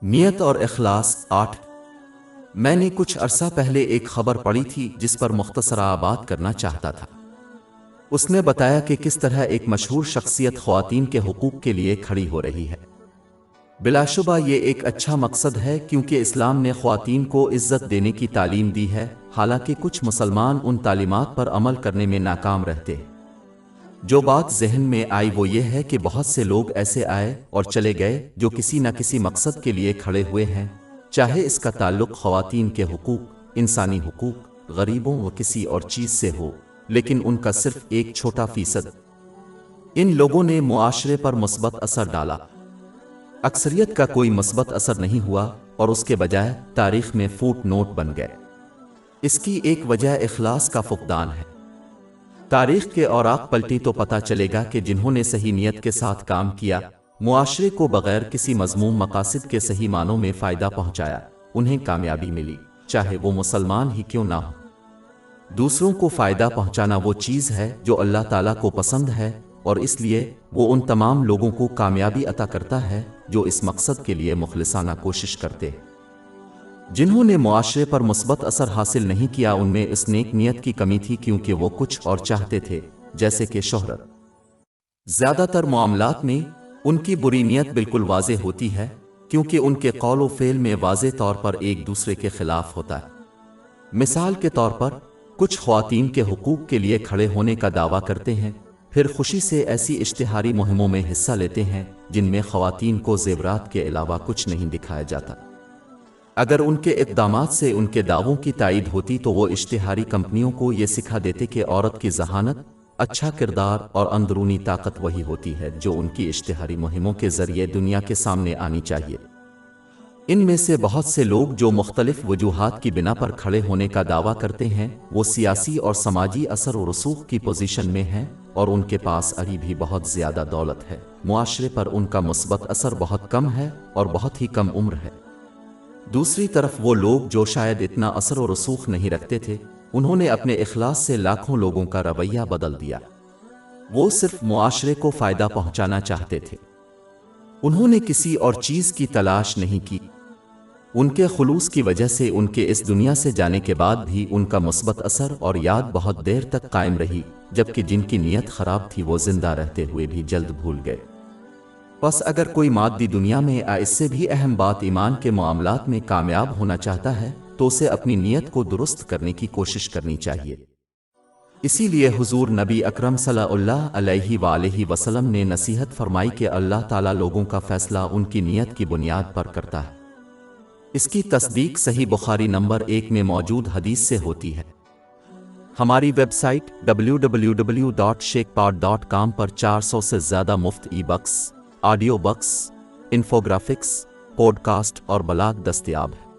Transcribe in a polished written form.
نیت اور اخلاص 8۔ میں نے کچھ عرصہ پہلے ایک خبر پڑھی تھی جس پر مختصرا بات کرنا چاہتا تھا۔ اس نے بتایا کہ کس طرح ایک مشہور شخصیت خواتین کے حقوق کے لیے کھڑی ہو رہی ہے۔ بلا شبہ یہ ایک اچھا مقصد ہے کیونکہ اسلام نے خواتین کو عزت دینے کی تعلیم دی ہے، حالانکہ کچھ مسلمان ان تعلیمات پر عمل کرنے میں ناکام رہتے ہیں۔ جو بات ذہن میں آئی وہ یہ ہے کہ بہت سے لوگ ایسے آئے اور چلے گئے جو کسی نہ کسی مقصد کے لیے کھڑے ہوئے ہیں، چاہے اس کا تعلق خواتین کے حقوق، انسانی حقوق، غریبوں و کسی اور چیز سے ہو، لیکن ان کا صرف ایک چھوٹا فیصد ان لوگوں نے معاشرے پر مثبت اثر ڈالا۔ اکثریت کا کوئی مثبت اثر نہیں ہوا اور اس کے بجائے تاریخ میں فوٹ نوٹ بن گئے۔ اس کی ایک وجہ اخلاص کا فقدان ہے۔ تاریخ کے اوراق پلٹی تو پتہ چلے گا کہ جنہوں نے صحیح نیت کے ساتھ کام کیا، معاشرے کو بغیر کسی مذموم مقاصد کے صحیح معنوں میں فائدہ پہنچایا، انہیں کامیابی ملی، چاہے وہ مسلمان ہی کیوں نہ ہو۔ دوسروں کو فائدہ پہنچانا وہ چیز ہے جو اللہ تعالیٰ کو پسند ہے، اور اس لیے وہ ان تمام لوگوں کو کامیابی عطا کرتا ہے جو اس مقصد کے لیے مخلصانہ کوشش کرتے ہیں۔ جنہوں نے معاشرے پر مثبت اثر حاصل نہیں کیا ان میں اس نیک نیت کی کمی تھی، کیونکہ وہ کچھ اور چاہتے تھے، جیسے کہ شہرت۔ زیادہ تر معاملات میں ان کی بری نیت بالکل واضح ہوتی ہے، کیونکہ ان کے قول و فعل میں واضح طور پر ایک دوسرے کے خلاف ہوتا ہے۔ مثال کے طور پر کچھ خواتین کے حقوق کے لیے کھڑے ہونے کا دعویٰ کرتے ہیں، پھر خوشی سے ایسی اشتہاری مہموں میں حصہ لیتے ہیں جن میں خواتین کو زیورات کے علاوہ کچھ نہیں دکھایا جاتا۔ اگر ان کے اقدامات سے ان کے دعووں کی تائید ہوتی تو وہ اشتہاری کمپنیوں کو یہ سکھا دیتے کہ عورت کی ذہانت، اچھا کردار اور اندرونی طاقت وہی ہوتی ہے جو ان کی اشتہاری مہموں کے ذریعے دنیا کے سامنے آنی چاہیے۔ ان میں سے بہت سے لوگ جو مختلف وجوہات کی بنا پر کھڑے ہونے کا دعویٰ کرتے ہیں، وہ سیاسی اور سماجی اثر و رسوخ کی پوزیشن میں ہیں اور ان کے پاس ابھی بھی بہت زیادہ دولت ہے۔ معاشرے پر ان کا مثبت اثر بہت کم ہے اور بہت ہی کم عمر ہے۔ دوسری طرف وہ لوگ جو شاید اتنا اثر و رسوخ نہیں رکھتے تھے، انہوں نے اپنے اخلاص سے لاکھوں لوگوں کا رویہ بدل دیا۔ وہ صرف معاشرے کو فائدہ پہنچانا چاہتے تھے، انہوں نے کسی اور چیز کی تلاش نہیں کی۔ ان کے خلوص کی وجہ سے ان کے اس دنیا سے جانے کے بعد بھی ان کا مثبت اثر اور یاد بہت دیر تک قائم رہی، جبکہ جن کی نیت خراب تھی وہ زندہ رہتے ہوئے بھی جلد بھول گئے۔ بس اگر کوئی مادی دنیا میں اس سے بھی اہم بات ایمان کے معاملات میں کامیاب ہونا چاہتا ہے تو اسے اپنی نیت کو درست کرنے کی کوشش کرنی چاہیے۔ اسی لیے حضور نبی اکرم صلی اللہ علیہ وآلہ وسلم نے نصیحت فرمائی کہ اللہ تعالیٰ لوگوں کا فیصلہ ان کی نیت کی بنیاد پر کرتا ہے۔ اس کی تصدیق صحیح بخاری نمبر 1 میں موجود حدیث سے ہوتی ہے۔ ہماری ویب سائٹ www.shekpod.com پر 400 سے زیادہ مفت e books, audio books, infographics, podcast اور بلاگ دستیاب ہے۔